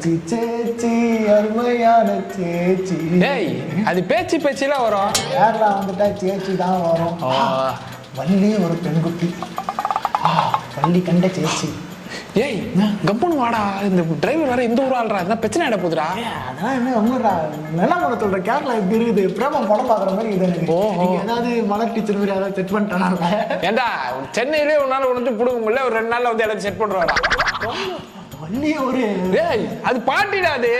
சேச்சி சேச்சி அருமையான சேச்சி. டேய் அது பேச்சு பேச்சில வரும். கேரளா வந்துட்டா சேச்சி தான் வரும். வள்ளி ஒரு பெண்குட்டி, வள்ளி கண்ட சேச்சி. ஏய் கப்புன்னு வாடா, இந்த டிரைவர் வேற இந்த ஊர் ஆள்றா, என்ன பிரச்சனை ஆயிட போகுதுடா. அதெல்லாம் என்ன ஒண்ணுடா, நல்லா பண்ண சொல்ற. கேரளா இப்படி இருக்குது, பிரேமம் படம் பாக்குற மாதிரி இது. ஏதாவது மலர் டீச்சர் மாதிரி ஏதாவது செட் பண்ணிட்டானா? ஏண்டா சென்னையிலே ஒரு நாள் ஒன்று புடுங்க முடியல, ஒரு 2 நாள்ல வந்து எல்லாத்தையும் செட் பண்ணுவாடா. வள்ளி ஒரு டேய் அது பாட்டிடா அது.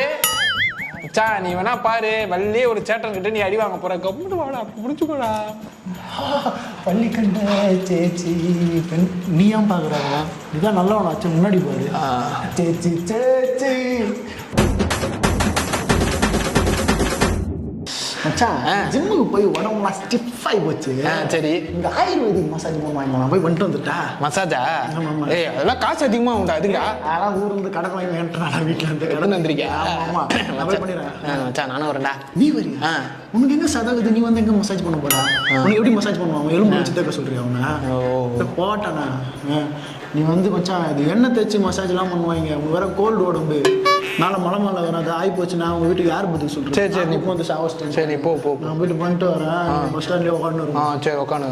சா நீ வேணா பாரு, வள்ளி ஒரு சேட்டன் கிட்ட நீ அடி வாங்க போற. கம்முன்னு வாடா, முடிச்சுக்கோடா. பள்ளி கண்ட சேச்சி பெண். நீ ஏன் பாக்குறாங்க? இதுதான் நல்லவனாச்சு, முன்னாடி பாரு. சேச்சி சேச்சி மச்சான், ஜிம்முக்கு போய் உடம்புலாம் ஸ்டிஃப் ஆகி போச்சு. சரி, இந்த ஆயுர்வேதிக் மசாஜ் பண்ணுவாங்க, நான் போய் பண்ணிட்டு வந்துட்டா. மசாஜா? ஏய் அதெல்லாம் காசு அதிகமா உண்டா? அதுக்கா அதெல்லாம் ஊர்ல இருந்து கடன் வாங்கி வேண்டாடா, வீட்டுல இருந்து கடன் வந்திருக்கியா? ஆமா, நான் போய் பண்ணிடுறேன். மச்சான் நானும் வரேன்டா. நீ வரியா? உனக்கு எங்க சதாகுது? நீ வந்து எங்க மசாஜ் பண்ண போறா? உனக்கு எப்படி மசாஜ் பண்ணுவாங்க? எலும்பு வச்சு தேக்க சொல்றியா அவங்க? போட்டானா நீ வந்து மச்சான், இது எண்ணெய் தேய்ச்சி மசாஜ் எல்லாம் பண்ணுவாங்க. உங்க வேற கோல்டு உடம்பு, நாளை மழை வரும், அது ஆகி போச்சுன்னா உங்க வீட்டுக்கு யார் பத்தி சொல்றேன். சரி சரி, நீ வந்து சாவஸ்டேன். சரி போ போ, நான் போயிட்டு பண்ணிட்டு வரேன். பஸ் ஸ்டாண்ட்லயே உட்காந்து வரேன். சரி உட்காந்து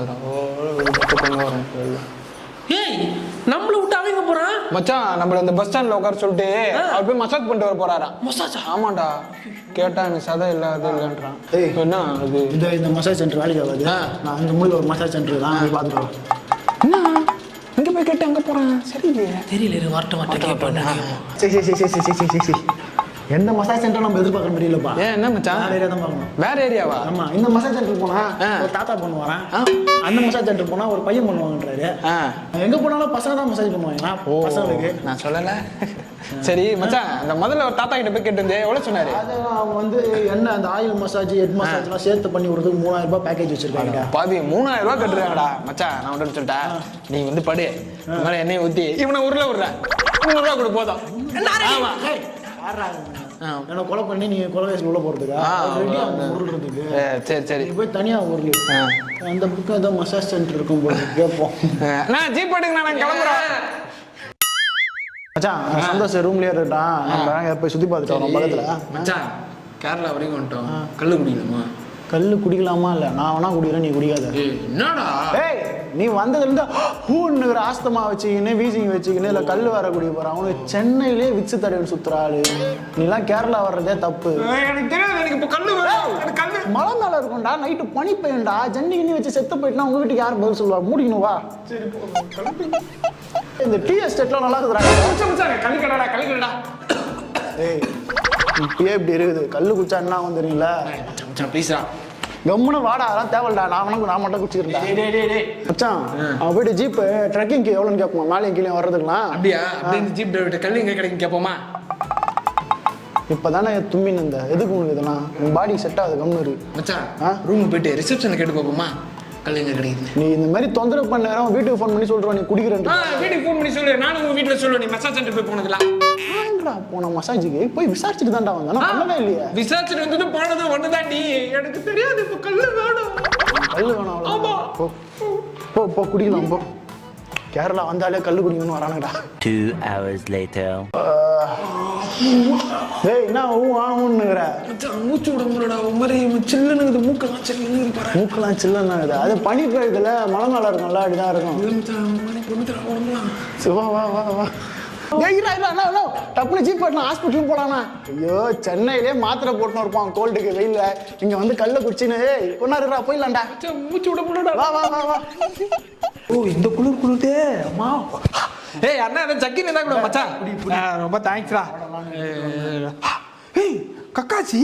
வரேன். ஏய் நம்மள விட்டு அவங்க போறான் மச்சான். நம்மள இந்த பஸ் ஸ்டாண்ட்ல உட்கார சொல்லிட்டு அவர் போய் மசாஜ் பண்ணிட்டு வர போறாராம். மசாஜ்? ஆமாண்டா. கேட்டா நீ சதை இல்ல அது இல்லைன்றான். என்ன அது? இந்த மசாஜ் சென்டர் வேலைக்கு ஆகாது. நான் அந்த மூலையில் ஒரு மசாஜ் சென்டர் தான் போய் பார்த்துட்டு வரேன். என்ன இங்க போய் கேட்டு அங்க போறான்? சரி தெரியல, வரட்ட கேட்பான். சரி சரி சரி சரி சரி சரி சரி. எந்த மசாஜ் சென்டர் நம்ம எதிர்பார்க்க முடியலப்பா. ஏன் என்ன மச்சான்? வேற ஏரியா தான் பார்க்கணும். வேற ஏரியாவா? ஆமா, இந்த மசாஜ் சென்டர் போனா ஒரு தாத்தா பண்ணுவாரான், அந்த மசாஜ் சென்டர் போனா ஒரு பையன் பண்ணுவாங்கன்றாரு. எங்க போனாலும் பசங்க தான் மசாஜ் பண்ணுவாங்க. பசங்களுக்கு நான் சொல்லல. சரி மச்சான், அந்த முதல்ல ஒரு தாத்தா கிட்ட போய் கேட்டு எவ்வளவு சொன்னாரு? அது அவங்க வந்து என்ன அந்த ஆயில் மசாஜ், ஹெட் மசாஜ் எல்லாம் சேர்த்து பண்ணி விடுறதுக்கு 3000 ரூபாய் பேக்கேஜ் வச்சிருக்காங்க. பாதி 3000 ரூபாய் கட்டுறாங்கடா. மச்சான் நான் ஒன்று சொல்லிட்டா, நீ வந்து படு, மேலே எண்ணெய் ஊத்தி இவனை உருளை விடுறேன், 300 ரூபா கொடு போதும். ஆமா, என்ன கொலை பண்ணி நீ கொலை வயசுல உள்ள போறதுக்கா? உருள்றதுக்கு. சரி சரி, நீ போய் தனியா உருளு. அந்த புக்கு ஏதோ மசாஜ் சென்டர் இருக்கும் போது கேட்போம். நான் ஜீப் எடுங்க, நான் கிளம்புறேன். மச்சான் சந்தோஷம் ரூம்லயே இருக்கட்டான், நம்ம போய் சுத்தி பார்த்துட்டு வரோம் பக்கத்துல. மச்சான் கேரளா வரைக்கும் வந்துட்டோம், கல்லு குடிக்கலாமா? கல்லு குடிக்கலாமா? இல்ல நான் வேணா குடிக்கிறேன், நீ குடிக்காத. என்னடா ஏய், நீ வந்ததுல இருந்து ஹூன்னுங்கிற ஆஸ்தமா வச்சுக்கின்னு வீசிங் வச்சுக்கின்னு இல்ல கல்லு வர குடிக்க போறான். அவனுக்கு சென்னையிலேயே விச்சு தடவை சுத்துற ஆளு நீ எல்லாம். கேரளா வர்றதே தப்பு. எனக்கு தெரியாது, எனக்கு இப்ப கல்லு கல்லு மழை மேல இருக்கும்டா, நைட்டு பனி பெய்யும்டா. ஜன்னி கிண்ணி வச்சு செத்து போயிட்டுனா உங்க வீட்டுக்கு யார் பதில் சொல்லுவா? மூடிக்கணும் வா. இந்த டீ எஸ்டேட்லாம் நல்லா இருக்குதுடா. கல்லு கடடா, கல்லு கடடா. ஏய் இப்பயே இப்படி இருக்குது, கல்லு குச்சா என்ன ஆகும் தெரியல. ப்ளீஸ்டா கம்முன்னு வாடா, அதெல்லாம் தேவையில்லடா. நான் மட்டும் குடிச்சிருந்தேன். மச்சான் அவன் போயிட்டு ஜீப் ட்ரெக்கிங்க்கு எவ்வளோன்னு கேட்போமா? மேலேயும் கீழே வர்றதுக்கலாம். அப்படியா? அப்படியே இந்த ஜீப் டிரைவர் கல்லு எங்க கிடைக்கும் கேட்போமா? இப்பதானே தும்மின்னு இந்த எதுக்கு உங்களுக்கு இதெல்லாம்? உன் பாடி செட் ஆகுது, கம்முன்னு இருக்கு. மச்சான் ரூம் போயிட்டு ரிசப்ஷன்ல கேட்டு பார்ப்போமா கல்லு எங்க கிடைக்குது? நீ இந்த மாதிரி தொந்தரவு பண்ண நேரம் வீட்டுக்கு ஃபோன் பண்ணி சொல்றோம் நீ குடிக்கிறேன். வீட்டுக்கு ஃபோன் பண்ணி சொல்லு, நானும் உங்க வீட்டுல சொல்லுவேன். நீ மசாஜ் சென்டர் போய் போனதுலாம் போன மசாஜுக்கு போய் விசாரிச்சுட்டு தான்டா வந்தேன். நான் பண்ணவே இல்லையா? விசாரிச்சுட்டு வந்துட்டு போனதும் ஒண்ணுதாண்டி. எனக்கு தெரியாது இப்ப கல்லு வேணும். கல்லு வேணும்? ஆமா, போ போ குடிக்கலாம் போ. கேரளா வந்தாலே கல்லு குடிக்கணும்னு வரானுடா. 2 hours later. டேய் என்ன ஊன்னுங்கற? மூச்சு விட முடியலடா, ஒரு மாதிரி சில்லுன்னு மூக்கெல்லாம் சில்லுன்னு பாரு. மூக்கெல்லாம் சில்லுன்னு ஆகுது. அது பனி பெய்யுதுல, மழை மேல இருக்கும்ல, அப்படிதான் இருக்கும். வா வா வா வா. டப்புனு ஜீப் போட்டு ஹாஸ்பிட்டலும் போலானா? ஐயோ, சென்னையிலே மாத்திரை போட்டுன்னு இருப்பான் கோல்டுக்கு வெயில்ல. இங்க வந்து கல்ல குடிச்சின்னு கொண்டாடுறா போயிடலாம்டா. மூச்சு விட முடியல. வா வா வா வா. ஓ இந்த குளிர்தே அம்மா. ஏய் அண்ணா, அந்த சக்கினி தான் கூட மச்சான். ரொம்ப தேங்க்ஸ்டா. ஏய் கக்காசி.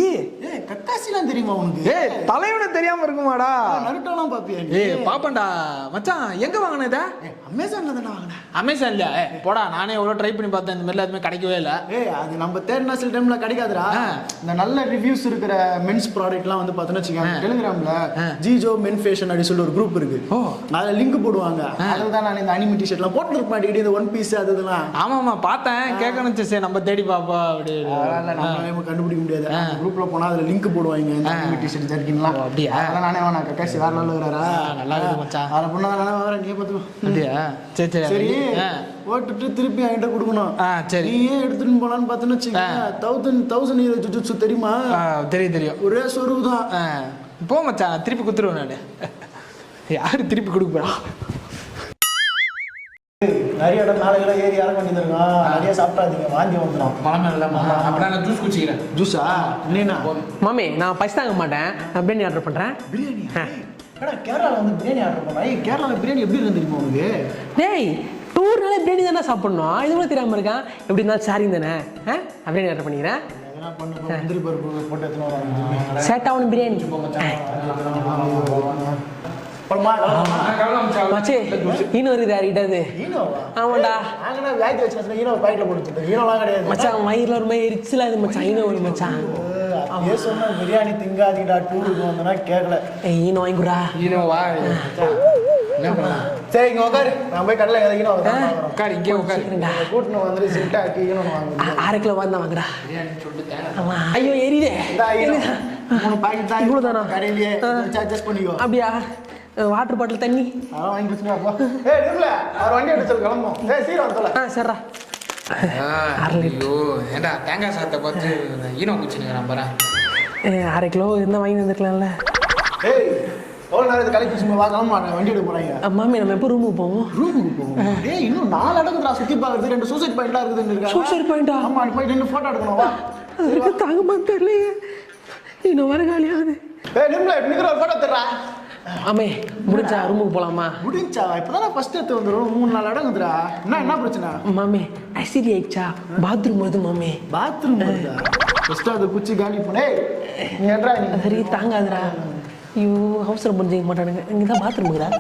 ஏய் கக்காசிலாம் தெரியுமா உனக்கு? ஏய் தலையோட தெரியாம இருக்குமாடா? நருட்டோலாம் பாப்பியா நீ? ஏய் பாப்பண்டா மச்சான். எங்க வாங்குன இத? அமேசான்ல தான வாங்குனேன். அமேசான்ல? போடா, நானே எவ்வளவு ட்ரை பண்ணி பார்த்தேன், இந்த மாதிரி எதுவுமே கிடைக்கவே இல்ல. ஏய் அது நம்ம தேடினா சில டைம்ல கிடைக்காதுடா. இந்த நல்ல ரிவ்யூஸ் இருக்கிற மென்ஸ் ப்ராடக்ட்லாம் வந்து பார்த்தோன்னு வச்சுக்கோங்க, டெலிகிராம்ல ஜிஜோ மென் ஃபேஷன் அப்படி சொல்லி ஒரு குரூப் இருக்கு. அதுல லிங்க் போடுவாங்க. அதுதான் நான் இந்த அனிமி டிஷர்ட்லாம் போட்டுருப்பேன் அடிக்கடி, இந்த ஒன் பீஸ் அது இதெல்லாம். ஆமாமா பார்த்தேன், கேட்கணும். சரி நம்ம தேடி பாப்பா அப்படி. நம்ம கண்டுபிடிக்க முடியாது. கிடையாது குரூப்ல போனா அதுல லிங்க் போடுவாங்க டிஷர்ட் ஜர்க்கின்லாம் அப்படியா அதெல்லாம் நானே வேணா கக்காசி வேற லெவல்ல இருக்கிறாரா நல்லா இருக்கு மச்சான் அதை பண்ணா நானே வரேன் நீ பாத்துக்கோ அப்படியா சரி சரி போட்டுட்டு திருப்பி என்கிட்ட கொடுக்கணும் சரி நீ ஏன் எடுத்துன்னு போலான்னு பார்த்தேன்னு வச்சுக்கோங்க 1000 ஜுஜுட்சு தெரியுமா தெரியும் ஒரே சொருவு தான் போ மச்சான் திருப்பி கொடுத்துருவேன் நான் யாரு திருப்பி கொடுக்க போறா நிறைய இடம் மேலே ஏறி இறங்க வேண்டியதுருங்க நிறைய சாப்பிடாதீங்க வாந்தி வந்துடும் மழை இல்லை அப்படின்னா நான் ஜூஸ் குடிச்சிக்கிறேன் ஜூஸா என்னண்ணா மாமி நான் பசி தாங்க மாட்டேன் நான் பிரியாணி ஆர்டர் பண்ணுறேன் பிரியாணி ஏடா கேரளாவில் வந்து பிரியாணி ஆர்டர் பண்ணா கேரளாவில் பிரியாணி எப்படி இருந்து தெரியுமா உனக்கு டேய் டூர்னாலே பிரியாணி தானே சாப்பிட்ணும் இது கூட தெரியாமல் இருக்கான் எப்படி இருந்தாலும் சாரிங் தானே பிரியாணி ஆர்டர் பண்ணிக்கிறேன் எதனா பண்ணு முந்திரி பருப்பு போட்டு எடுத்துன்னு வராங்க சேட்டாவன் பிரியாணி மச்சி ஈனோ இருக்குது யார்கிட்ட அது ஆமாண்டா நாங்கண்ணா வேட்டி வச்சு ஈனோ பாக்கெட்டில் போட்டு ஈனோலாம் கிடையாது மச்சான் வயிறுல ஒரு மாதிரி எரிச்சலாக இது மச்சான் ஈனோ ஒரு மச்சான் அப்படியே சொன்ன பிரியாணி திங்காதீங்கடா டூருக்கு வந்தனா கேட்கல ஈனோ வாங்கிக்குடா ஈனோவா என்ன பண்ணலாம் சரி இங்கே உட்காரு நான் போய் கடலை ஈனோ உட்காரு இங்கே உட்காரு கூட்டின்னு வந்துட்டு சிட்டா ஆக்கி ஈனோ வாங்க 6 கிலோ வாங்க வாங்கடா ஆமா ஐயோ எரியுதே 3 பாக்கெட் தான் இவ்வளோ தானா கடையிலேயே அட்ஜஸ்ட் பண்ணிக்கோ அப்படியா வாட்டர் பாட்டில் தண்ணி அதெல்லாம் வாங்கி வச்சுக்கோ ஏய் நிர்மல அவர் வண்டி எடுத்து கிளம்பும் ஏய் சீக்கிரம் வந்து சரிடா ஐயோ ஏண்டா தேங்காய் சாத்தை பார்த்து ஈனோ குச்சினுங்கிறான் பாரு 6 கிலோ இருந்தால் வாங்கி வந்துருக்கலாம்ல ஏய் எவ்வளோ நேரம் கலைக்கு வச்சு வா கிளம்ப வண்டி எடுக்க போகிறாங்க மாமி நம்ம எப்போ ரூமுக்கு போவோம் ரூமுக்கு போவோம் ஏய் இன்னும் 4 இடத்துல சுற்றி பார்க்குறது 2 சூசைட் பாயிண்ட்லாம் இருக்குதுன்னு சூசைட் பாயிண்டா ஆமாம் அது போய் 2 ஃபோட்டோ எடுக்கணும் வா அதுக்கு தாங்கம்மா தெரியலையே இன்னும் வர காலியாகுது ஏய் நிர்மலா நிற்கிற ஒரு ஃபோட்டோ தர்றா ஆமே முடிஞ்சா ரூமுக்கு போகலாமா முடிஞ்சா இப்போதான் ஃபர்ஸ்ட் எடுத்து வந்துடும் 3-4 இடம் வந்துடா என்ன பிரச்சனை மாமே அசிடி ஆயிடுச்சா பாத்ரூம் வருது மாமே பாத்ரூம் வருதா ஃபர்ஸ்ட் அது குச்சி காலி பண்ணே நீ ஏன்றா நீ சரி தாங்காதுடா ஐயோ அவசரம் புரிஞ்சுக்க மாட்டானுங்க இங்கே தான் பாத்ரூம் இருக்குடா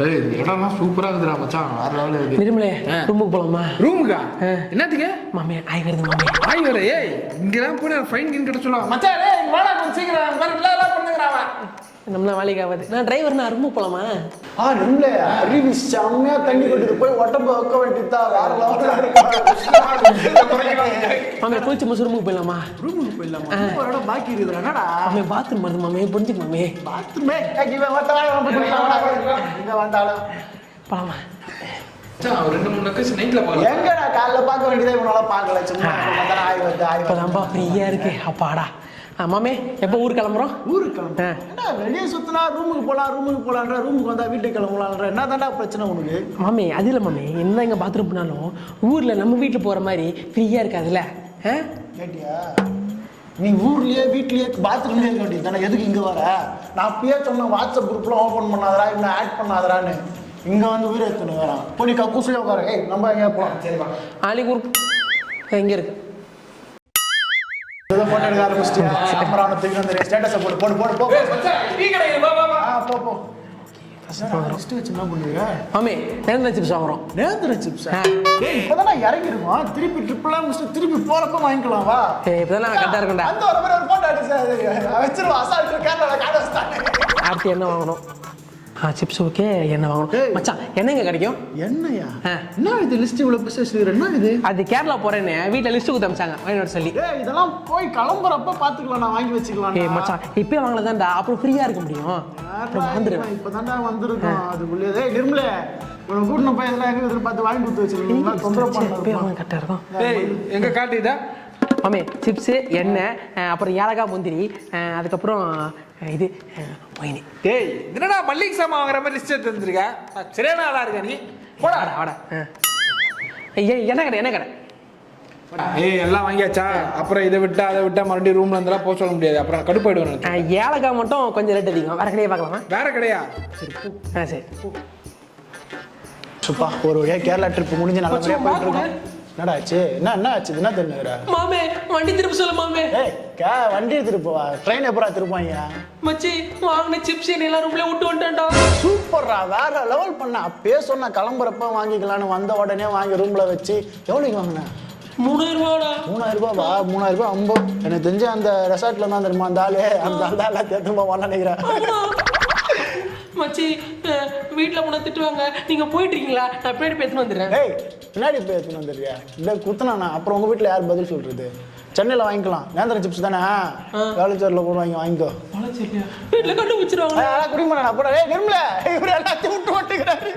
ஏய் இடம்லாம் சூப்பராக இருக்குதுடா மச்சான் வேற லெவலில் இருக்கு நிர்மலே ரூமுக்கு போகலாமா ரூமுக்கா என்னத்துக்கு மாமே ஆய் வருது மாமே ஆய் வர ஏய் இங்கெல்லாம் போய் ஃபைன் கின் கிட்ட சொல்லுவாங்க மச்சான் ஏய் வாடா கொஞ்சம் சீக்கிரம் வேற எல்லாம் பண்ணுங்கறாவா நம்மளாம் வேலைக்கு ஆகாது நான் டிரைவர் நான் ரூமுக்கு போகலாமா நிர்மலே அருவி செம்மையா தண்ணி கொட்டுது போய் உடம்பு வைக்க வேண்டியதா வேற லெவலில் மாமே குளிச்சு முடிச்சு ரூமுக்கு போயிடலாமா ரூமுக்கு போயிடலாமா ஒரு இடம் பாக்கி இருக்குதுடா என்னடா மாமே பாத்ரூம் வருது மாமே புரிஞ்சுக்க மாமே பாத்ரூமே இங்க வந்தாலும் போகலாமா ஒரு 2-3 லொக்கேஷன் நைட்ல போகலாம் எங்கடா காலைல பார்க்க வேண்டியதா இவனால பார்க்கல சும்மா ஆய் வருது இப்போதான்ப்பா ஃப்ரீயாக இருக்கு அப்பாடா மாமே எப்போ ஊருக்கு கிளம்புறோம் ஊருக்கு கிளம்பு என்ன வெளியே சுத்தினா ரூமுக்கு போலான்ற ரூமுக்கு வந்தா வீட்டுக்கு கிளம்பலான்ற என்ன தாண்டா பிரச்சனை உனக்கு மாமி அது இல்லை மாமி என்ன இங்கே பாத்ரூம் போனாலும் ஊரில் நம்ம வீட்டில் போகிற மாதிரி ஃப்ரீயாக இருக்காதுல்ல கேட்டியா நீ ஊர்லயே வீட்லயே பாத்ரூம்லயே இருக்க வேண்டியது தானே எதுக்கு இங்க வர நான் அப்பயே சொன்னேன் வாட்ஸ்அப் குரூப்ல ஓப்பன் பண்ணாதரா இன்னும் ஆட் பண்ணாதரான்னு இங்க வந்து உயிரை எடுத்துன்னு வரான் போய் நீ கக்கூசிலே உட்கார ஏய் நம்ம எங்கே போகலாம் சரிப்பா ஆலிகூர் எங்கே இருக்கு ஏதோ போட்டோ எடுக்க ஆரம்பிச்சிட்டியா கேமரா தூக்கி வந்து ஸ்டேட்டஸை போடு போடு போடு போ போ ஃபர்ஸ்ட் வச்சு என்ன பண்ணுவீங்க மாமி நேந்திர சிப்ஸ் வாங்குறோம் நேந்திர சிப்ஸ் ஏய் இப்போதான் இறங்கிருக்கோம் திருப்பி ட்ரிப்லாம் முடிச்சுட்டு திருப்பி போறப்ப வாங்கிக்கலாம் வா இப்போ தான் கரெக்டாக இருக்கும்டா அந்த ஒரு மாதிரி ஒரு போட்டோ எடுத்து வச்சிருவா அசால்ட்டு கேரளாவில் காட்ட வச்சுட்டாங்க அடுத்து என்ன வாங்கணும் சிப்ஸ் ஓகே என்ன வாங்கணும் மச்சான் என்னங்க கிடைக்கும் என்னையா என்ன இது லிஸ்ட் இவ்வளோ பிசஸ் என்ன இது அது கேரளா போறேன்னு வீட்டில் லிஸ்ட்டு கொடுத்தாமிச்சாங்க வாங்கிட்டு சொல்லி இதெல்லாம் போய் கிளம்புறப்ப பார்த்துக்கலாம் நான் வாங்கி வச்சுக்கலாம் மச்சான் இப்பயே வாங்கலதான்டா அப்புறம் ஃப்ரீயாக இருக்க முடியும் வந்துடுவேன் இப்போதான்டா வந்திருக்கோம் அதுக்குள்ளே நிர்மலே உன கூட்டின போய் இதெல்லாம் எங்கே இதில் பார்த்து வாங்கி கொடுத்து வச்சிருக்கீங்களா தொந்தரவு பண்ண கரெக்டாக இருக்கும் ஏய் எங்கே காட்டுதா மாமே சிப்ஸு எண்ணெய் அப்புறம் ஏலக்காய் முந்திரி அதுக்கப்புறம் இது ஒயினி டேய் என்னடா மல்லிகை சாமான் வாங்குற மாதிரி லிஸ்ட் எடுத்து வந்துருக்க சரியான ஆளா இருக்க நீ போடா ஆடா என்ன கடை என்ன கடை ஏய் எல்லாம் வாங்கியாச்சா அப்புறம் இதை விட்டா அதை விட்டா மறுபடியும் ரூம்ல இருந்தெல்லாம் போக சொல்ல முடியாது அப்புறம் கடுப்பாயிடுவேன் ஏலக்காய் மட்டும் கொஞ்சம் ரேட் அதிகம் வேற கடையை பார்க்கலாமா வேற கடையா சரி சரி சுப்பா ஒரு வழியாக கேரளா ட்ரிப் முடிஞ்சு நல்லபடியாக போயிட்டு இருக்கோம் என்னடா ஆச்சு என்ன ஆச்சு என்ன தெரிஞ்சுக்கிற மாமே வண்டி திருப்ப சொல்ல மாமே ஏய் வண்டி திருப்பவா ட்ரெயின் எப்படா திருப்பாங்க மச்சி வாங்கின சிப்ஸ் எல்லாம் ரூம்ல விட்டு வந்துட்டேன்டா சூப்பர்ரா வேற லெவல் பண்ண அப்பயே சொன்ன கிளம்புறப்ப வாங்கிக்கலான்னு வந்த உடனே வாங்கி ரூம்ல வச்சு எவ்வளோக்கு வாங்கினேன் 3000 ரூபாடா 3000 ரூபாவா 3000 ரூபாய் அம்போ எனக்கு தெரிஞ்ச அந்த ரெசார்ட்ல தான் தெரியுமா அந்த ஆளு தான் எல்லாத்தையும் திரும்ப வாங்க நினைக்கிறேன் மச்சி வீட்டில் போனால் திட்டுவாங்க நீங்கள் போயிட்டுருக்கீங்களா நான் பின்னாடி பேசணும் வந்துடுறேன். ஏய் பின்னாடி போய் எடுத்துன்னு வந்துடுறியா இந்த குத்துனாண்ணா அப்புறம் உங்கள் வீட்டில் யார் பதில் சொல்கிறது சென்னையில் வாங்கிக்கலாம் நேந்திரம் சிப்ஸ் தானே காலேஜரில் கூட வாங்கிக்கோ வீட்டில் கண்டுபிடிச்சிருவாங்க குடிமண்ணா போட நிர்மல இவர் எல்லாத்தையும் விட்டு ஓட்டுக்கிறாரு